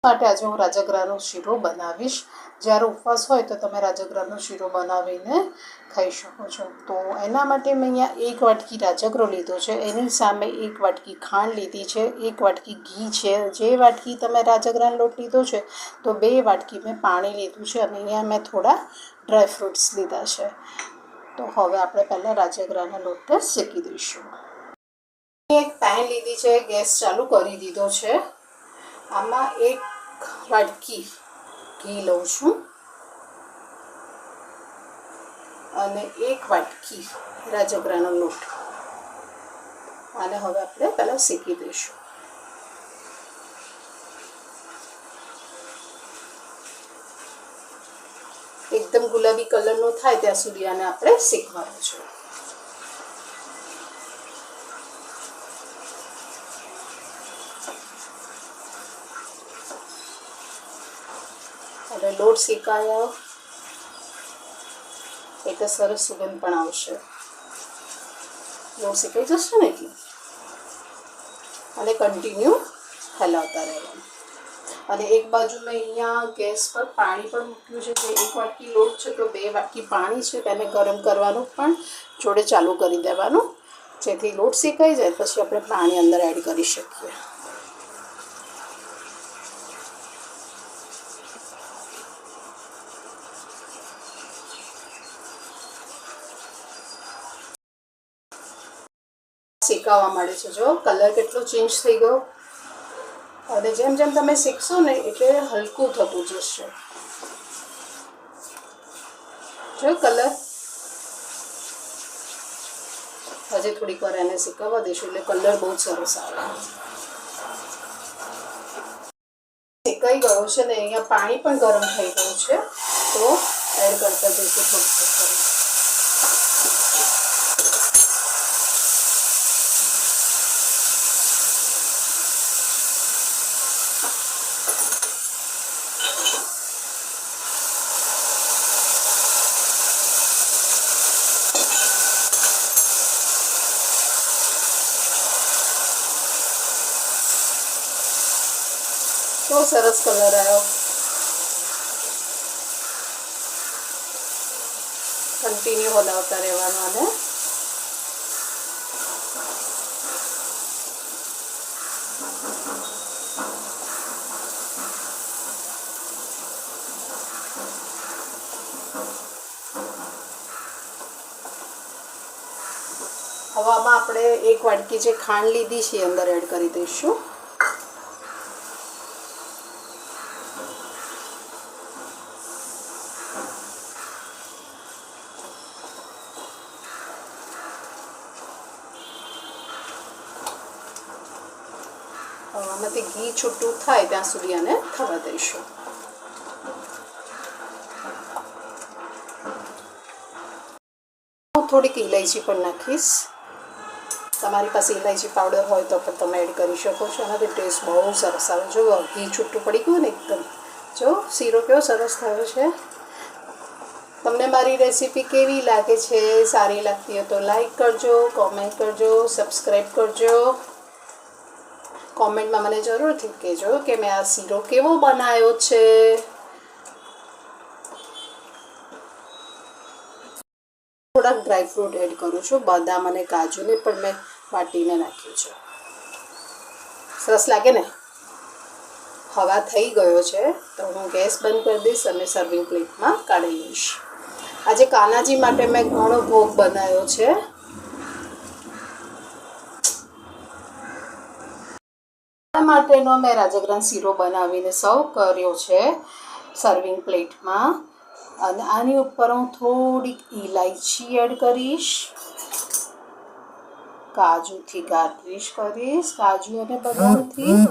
માટે આજે હું રાજગરાનો શીરો બનાવીશ. જ્યારે ઉપવાસ હોય તો તમે રાજગરાનો શીરો બનાવીને ખાઈ શકો છો. તો એના માટે મેં અહીંયા 1 વાટકી રાજગરો લીધો છે, એની સામે 1 વાટકી ખાંડ લીધી છે, 1 વાટકી ઘી છે. જે વાટકી તમે રાજગરાનો લોટ લીધો છે તો 2 વાટકી મેં પાણી લીધું છે અને અહીંયા મેં થોડા ડ્રાયફ્રૂટ્સ લીધા છે. તો હવે આપણે પહેલાં રાજગરાના લોટને શેકી દઈશું. એક પેન લીધી છે, ગેસ ચાલુ કરી દીધો છે. આમાં 1 વાટકી ઘી લઉં છું અને 1 વાટકી રાજગરાનો લોટ. આને હવે આપણે પહેલાં શેકી દઈશું. એકદમ ગુલાબી કલરનો થાય ત્યાં સુધી આને આપણે શેકવાનું છે. અને લોટ શેકાયો એટલે સરસ સુગંધ પણ આવશે. લોટ શેકાઈ જશે ને એટલે અને કન્ટિન્યુ હલાવતા રહેવાનું. અને એક બાજુ મેં અહીંયા ગેસ પર પાણી પણ મૂક્યું છે. જે 1 વાટકી લોટ છે તો 2 વાટકી પાણી છે, તેને ગરમ કરવાનું પણ જોડે ચાલુ કરી દેવાનું, જેથી લોટ શેકાઈ જાય પછી આપણે પાણી અંદર એડ કરી શકીએ. શેકાવા માંડે છે. જો કલર કેટલો ચેન્જ થઈ ગયો. અને જેમ જેમ તમે શેકશો ને એટલે હલકું થતું જશે. જો કલર હજી થોડીક વાર એને શેકાવા દઈશું એટલે કલર બહુ સરસ આવે. શેકાઈ ગયો છે ને અહીંયા પાણી પણ ગરમ થઈ ગયું છે, તો એડ કરતા જઈશું થોડું થોડું. તો સરસ કલર આવ્યો. કન્ટિન્યુ હલાવતા રહેવાનું. અને હવે આમાં આપણે 1 વાટકી જે ખાંડ લીધી છે અંદર એડ કરી દઈશું. આમાંથી ઘી છૂટું થાય ત્યાં સુધી આને થવા દઈશું. હું થોડીક ઇલાયચી પણ નાખીશ. તમારી પાસે ઇલાયચી પાવડર હોય તો પણ તમે એડ કરી શકો છો. આનાથી ટેસ્ટ બહુ સરસ આવે. જો ઘી છૂટું પડી ગયું ને એકદમ. જો શીરો કેવો સરસ થયો છે. તમને મારી રેસીપી કેવી લાગે છે? સારી લાગતી હોય તો લાઈક કરજો, કોમેન્ટ કરજો, સબસ્ક્રાઈબ કરજો. કોમેન્ટમાં મને જરૂરથી કહેજો કે મેં આ શીરો કેવો બનાવ્યો છે. થોડાક ડ્રાયફ્રૂટ એડ કરું છું. બદામ અને કાજુને પણ મેં વાટીને નાખ્યું છે. સરસ લાગે ને? હવા થઈ ગયો છે તો હું ગેસ બંધ કરી દઈશ અને સર્વિંગ પ્લેટમાં કાઢી લઈશ. આજે કાનાજી માટે મેં ઘણો ભોગ બનાવ્યો છે. માટેનો મેં રાજગરાનો શીરો બનાવીને સર્વ કર્યો છે સર્વિંગ પ્લેટમાં. અને આની ઉપર હું થોડીક ઇલાયચી એડ કરીશ, કાજુથી ગાર્નિશ કરીશ, કાજુ અને બદામથી.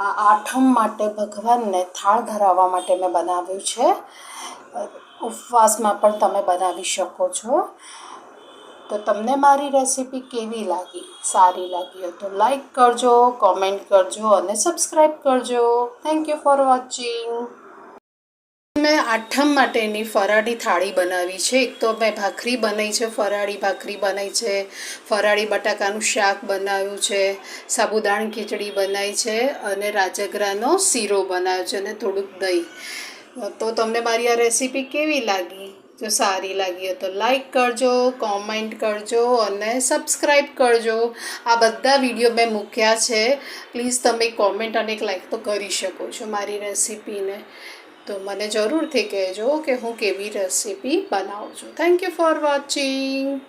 આ આઠમ માટે ભગવાનને થાળ ધરાવવા માટે મેં બનાવ્યું છે. ઉપવાસમાં પણ તમે બનાવી શકો છો. તો તમને મારી રેસીપી કેવી લાગી? સારી લાગી હોય તો લાઈક કરજો, કોમેન્ટ કરજો અને સબસ્ક્રાઈબ કરજો. Thank you for watching. મેં આઠમ માટેની ફરાળી થાળી બનાવી છે. એક તો મેં ભાખરી બનાવી છે, ફરાળી ભાખરી બનાવી છે, ફરાળી બટાકાનું શાક બનાવ્યું છે, સાબુદાણા ખીચડી બનાવી છે અને રાજગરાનો શીરો બનાવ્યો છે અને થોડુંક દહીં. તો તમને મારી આ રેસીપી કેવી લાગી? જો સારી લાગી હોય તો લાઈક કરજો, કોમેન્ટ કરજો અને સબસ્ક્રાઈબ કરજો. આ બધા વિડીયો મેં મૂક્યા છે. પ્લીઝ તમે કોમેન્ટ અને એક લાઈક તો કરી શકો છો મારી રેસીપીને. તો મને જરૂરથી કહેજો કે હું કેવી રેસીપી બનાવું છું. Thank you for watching.